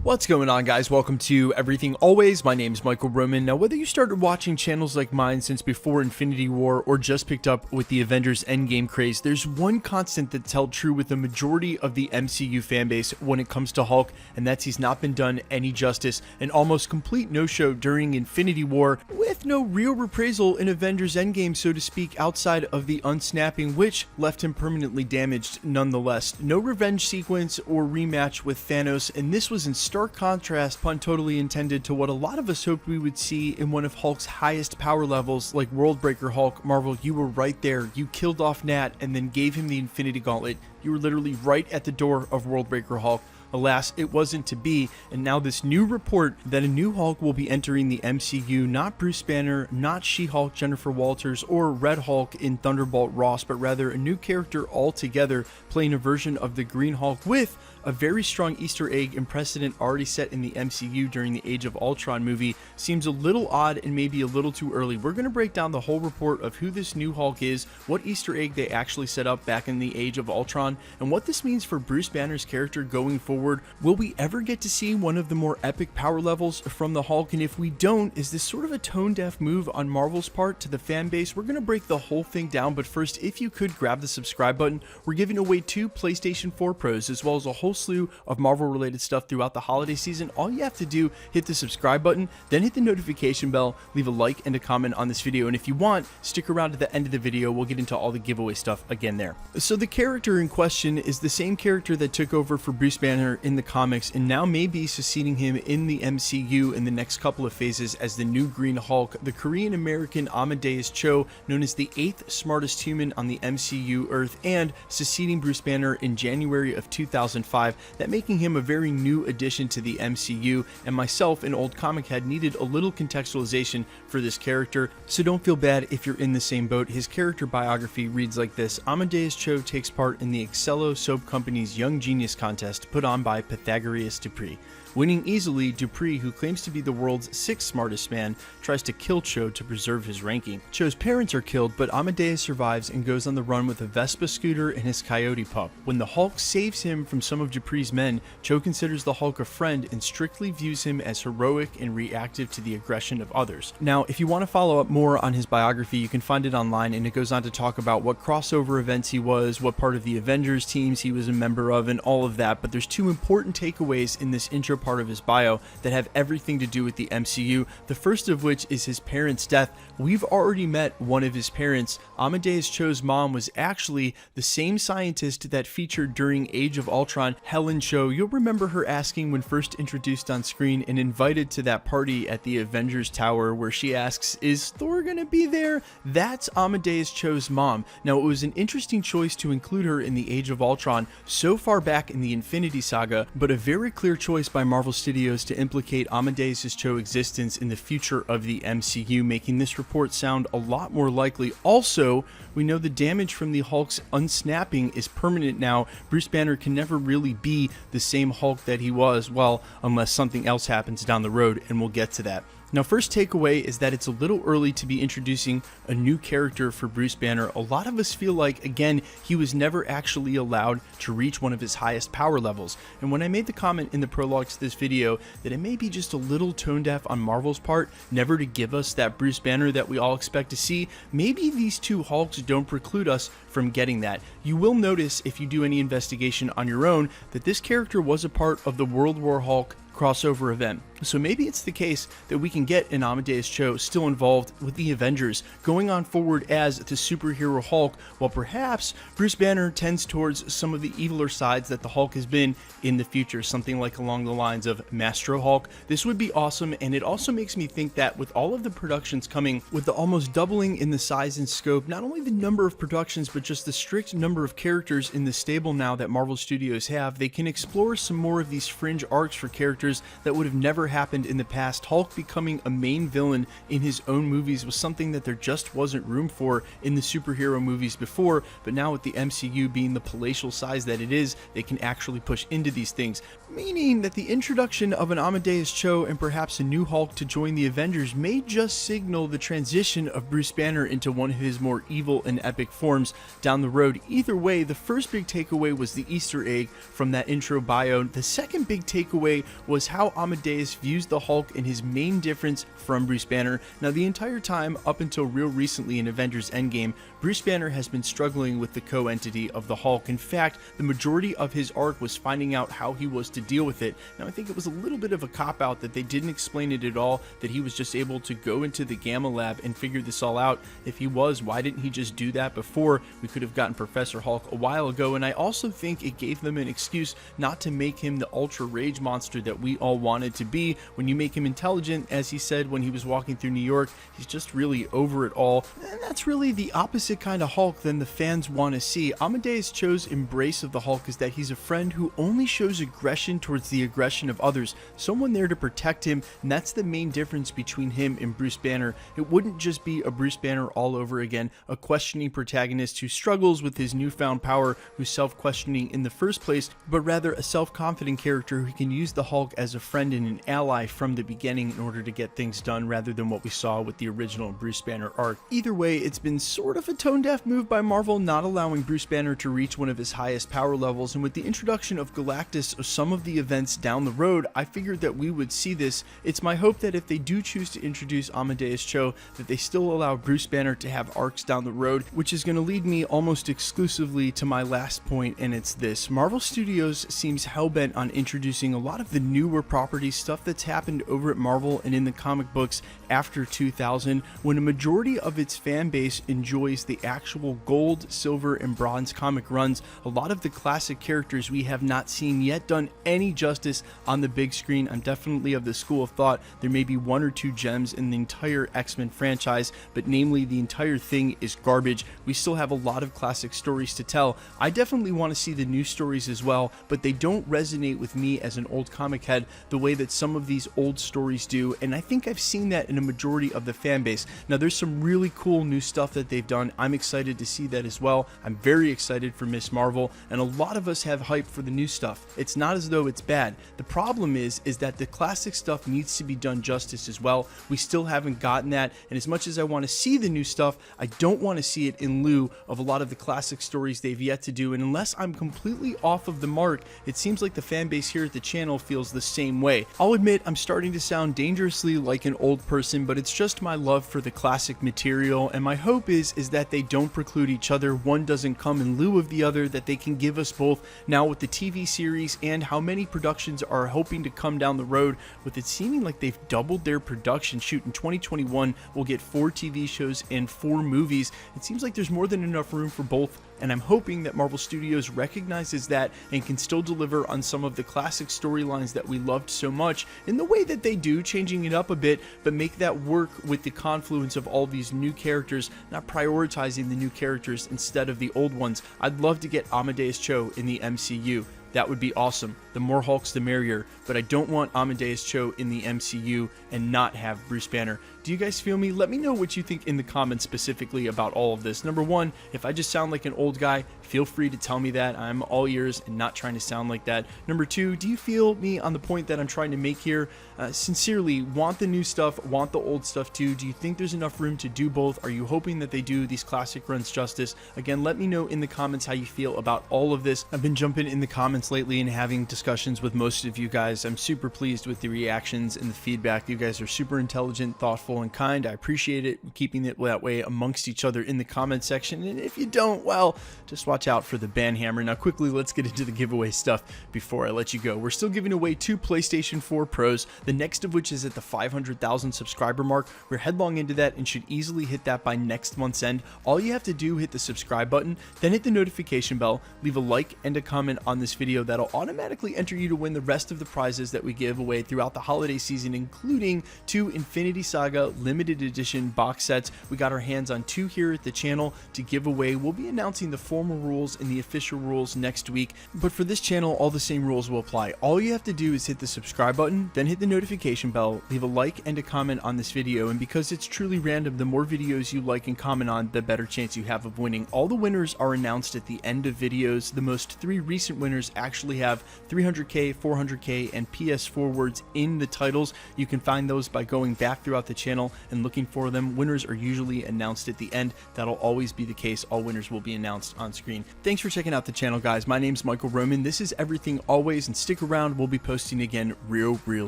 What's going on, guys? Welcome to Everything Always. My name is Michael Roman. Now, whether you started watching channels like mine since before Infinity War or just picked up with the Avengers Endgame craze, there's one constant that's held true with the majority of the MCU fanbase when it comes to Hulk, and that's he's not been done any justice. An almost complete no-show during Infinity War, with no real reprisal in Avengers Endgame, so to speak, outside of the unsnapping, which left him permanently damaged nonetheless. No revenge sequence or rematch with Thanos, and this was in stark contrast, pun totally intended, to what a lot of us hoped we would see in one of Hulk's highest power levels, like Worldbreaker Hulk. Marvel, you were right there. You killed off Nat and then gave him the Infinity Gauntlet. You were literally right at the door of Worldbreaker Hulk. Alas, it wasn't to be, and now this new report that a new Hulk will be entering the MCU, not Bruce Banner, not She-Hulk Jennifer Walters, or Red Hulk in Thunderbolt Ross, but rather a new character altogether, playing a version of the Green Hulk with a very strong Easter egg and precedent already set in the MCU during the Age of Ultron movie, seems a little odd and maybe a little too early. We're going to break down the whole report of who this new Hulk is, what Easter egg they actually set up back in the Age of Ultron, and what this means for Bruce Banner's character going forward. Will we ever get to see one of the more epic power levels from the Hulk? And if we don't, is this sort of a tone-deaf move on Marvel's part to the fan base? We're going to break the whole thing down, but first, if you could grab the subscribe button. We're giving away 2 PlayStation 4 Pros, as well as a whole slew of Marvel-related stuff throughout the holiday season. All you have to do, hit the subscribe button, then hit the notification bell, leave a like and a comment on this video, and if you want, stick around to the end of the video. We'll get into all the giveaway stuff again there. So the character in question is the same character that took over for Bruce Banner in the comics and now may be succeeding him in the MCU in the next couple of phases as the new Green Hulk, the Korean-American Amadeus Cho, known as the 8th smartest human on the MCU Earth, and succeeding Bruce Banner in January of 2005, that making him a very new addition to the MCU, and myself, an old comic head, needed a little contextualization for this character, so don't feel bad if you're in the same boat. His character biography reads like this: Amadeus Cho takes part in the Excello Soap Company's Young Genius Contest put on by Pythagoras Dupree. Winning easily, Dupree, who claims to be the world's 6th smartest man, tries to kill Cho to preserve his ranking. Cho's parents are killed, but Amadeus survives and goes on the run with a Vespa scooter and his coyote pup. When the Hulk saves him from some of Dupree's men, Cho considers the Hulk a friend and strictly views him as heroic and reactive to the aggression of others. Now, if you want to follow up more on his biography, you can find it online, and it goes on to talk about what crossover events he was, what part of the Avengers teams he was a member of, and all of that. But there's 2 important takeaways in this intro part of his bio that have everything to do with the MCU. The first of which is his parents' death. We've already met one of his parents. Amadeus Cho's mom was actually the same scientist that featured during Age of Ultron, Helen Cho. You'll remember her asking when first introduced on screen and invited to that party at the Avengers Tower, where she asks, "Is Thor gonna be there?" That's Amadeus Cho's mom. Now, it was an interesting choice to include her in the Age of Ultron so far back in the Infinity Saga, but a very clear choice by Marvel Studios to implicate Amadeus Cho's existence in the future of the MCU, making this report sound a lot more likely. Also, we know the damage from the Hulk's unsnapping is permanent now. Bruce Banner can never really be the same Hulk that he was, well, unless something else happens down the road, and we'll get to that. Now, first takeaway is that it's a little early to be introducing a new character for Bruce Banner. A lot of us feel like, again, he was never actually allowed to reach one of his highest power levels. And when I made the comment in the prologue to this video that it may be just a little tone deaf on Marvel's part, never to give us that Bruce Banner that we all expect to see, maybe these 2 Hulks don't preclude us from getting that. You will notice, if you do any investigation on your own, that this character was a part of the World War Hulk crossover event. So maybe it's the case that we can get an Amadeus Cho still involved with the Avengers, going on forward as the superhero Hulk, while perhaps Bruce Banner tends towards some of the eviler sides that the Hulk has been in the future, something like along the lines of Mastro Hulk. This would be awesome, and it also makes me think that with all of the productions coming, with the almost doubling in the size and scope, not only the number of productions, but just the strict number of characters in the stable now that Marvel Studios have, they can explore some more of these fringe arcs for characters that would have never happened in the past. Hulk becoming a main villain in his own movies was something that there just wasn't room for in the superhero movies before, but now with the MCU being the palatial size that it is, they can actually push into these things, meaning that the introduction of an Amadeus Cho and perhaps a new Hulk to join the Avengers may just signal the transition of Bruce Banner into one of his more evil and epic forms down the road. Either way, the first big takeaway was the Easter egg from that intro bio. The second big takeaway was how Amadeus views the Hulk and his main difference from Bruce Banner. Now, the entire time up until real recently in Avengers Endgame, Bruce Banner has been struggling with the co-entity of the Hulk. In fact, the majority of his arc was finding out how he was to deal with it. Now, I think it was a little bit of a cop-out that they didn't explain it at all, that he was just able to go into the Gamma Lab and figure this all out. If he was, why didn't he just do that before? We could have gotten Professor Hulk a while ago, and I also think it gave them an excuse not to make him the ultra rage monster that we all wanted to be. When you make him intelligent, as he said when he was walking through New York, he's just really over it all, and that's really the opposite kind of Hulk than the fans want to see. Amadeus Cho's embrace of the Hulk is that he's a friend who only shows aggression towards the aggression of others, someone there to protect him, and that's the main difference between him and Bruce Banner. It wouldn't just be a Bruce Banner all over again, a questioning protagonist who struggles with his newfound power, who's self-questioning in the first place, but rather a self-confident character who can use the Hulk as a friend and an ally from the beginning in order to get things done, rather than what we saw with the original Bruce Banner arc. Either way, it's been sort of a tone-deaf move by Marvel, not allowing Bruce Banner to reach one of his highest power levels, and with the introduction of Galactus or some of the events down the road, I figured that we would see this. It's my hope that if they do choose to introduce Amadeus Cho, that they still allow Bruce Banner to have arcs down the road, which is going to lead me almost exclusively to my last point, and it's this. Marvel Studios seems hell-bent on introducing a lot of the newer property stuff that's happened over at Marvel and in the comic books after 2000, when a majority of its fan base enjoys the actual gold, silver, and bronze comic runs. A lot of the classic characters we have not seen yet done any justice on the big screen. I'm definitely of the school of thought there may be one or two gems in the entire X-Men franchise, but namely the entire thing is garbage. We still have a lot of classic stories to tell. I definitely want to see the new stories as well, but they don't resonate with me as an old comic head the way that some of these old stories do, and I think I've seen that in a majority of the fan base. Now, there's some really cool new stuff that they've done. I'm excited to see that as well. I'm very excited for Miss Marvel, and a lot of us have hype for the new stuff. It's not as though it's bad. The problem is that the classic stuff needs to be done justice as well. We still haven't gotten that, and as much as I want to see the new stuff, I don't want to see it in lieu of a lot of the classic stories they've yet to do, and unless I'm completely off of the mark, it seems like the fan base here at the channel feels the same way. I'll admit I'm starting to sound dangerously like an old person, but it's just my love for the classic material, and my hope is that they don't preclude each other. One doesn't come in lieu of the other, that they can give us both. Now with the TV series and how many productions are hoping to come down the road, with it seeming like they've doubled their production. Shoot, in 2021 we'll get 4 TV shows and 4 movies. It seems like there's more than enough room for both, and I'm hoping that Marvel Studios recognizes that and can still deliver on some of the classic storylines that we loved so much in the way that they do, changing it up a bit, but make that work with the confluence of all these new characters, not prioritizing the new characters instead of the old ones. I'd love to get Amadeus Cho in the MCU. That would be awesome. The more Hulks, the merrier, but I don't want Amadeus Cho in the MCU and not have Bruce Banner. Do you guys feel me? Let me know what you think in the comments specifically about all of this. Number one, if I just sound like an old guy, feel free to tell me that. I'm all ears and not trying to sound like that. Number two, do you feel me on the point that I'm trying to make here? Sincerely, want the new stuff, want the old stuff too. Do you think there's enough room to do both? Are you hoping that they do these classic runs justice? Again, let me know in the comments how you feel about all of this. I've been jumping in the comments lately and having discussions with most of you guys. I'm super pleased with the reactions and the feedback. You guys are super intelligent, thoughtful, and kind. I appreciate it, keeping it that way amongst each other in the comment section. And if you don't, well, just watch out for the ban hammer. Now quickly, let's get into the giveaway stuff before I let you go. We're still giving away 2 PlayStation 4 Pros, the next of which is at the 500,000 subscriber mark. We're headlong into that and should easily hit that by next month's end. All you have to do, hit the subscribe button, then hit the notification bell, leave a like and a comment on this video. That'll automatically enter you to win the rest of the prizes that we give away throughout the holiday season, including 2 Infinity Saga limited edition box sets. We got our hands on 2 here at the channel to give away. We'll be announcing the formal rules and the official rules next week, but for this channel, all the same rules will apply. All you have to do is hit the subscribe button, then hit the notification bell, leave a like and a comment on this video, and because it's truly random, the more videos you like and comment on, the better chance you have of winning. All the winners are announced at the end of videos. The most 3 recent winners actually have 300k, 400k, and PS4 words in the titles. You can find those by going back throughout the channel and looking for them. Winners are usually announced at the end. That'll always be the case. All winners will be announced on screen. screen. Thanks for checking out the channel, guys. My name's Michael Roman. This is Everything Always, and stick around. We'll be posting again real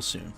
soon.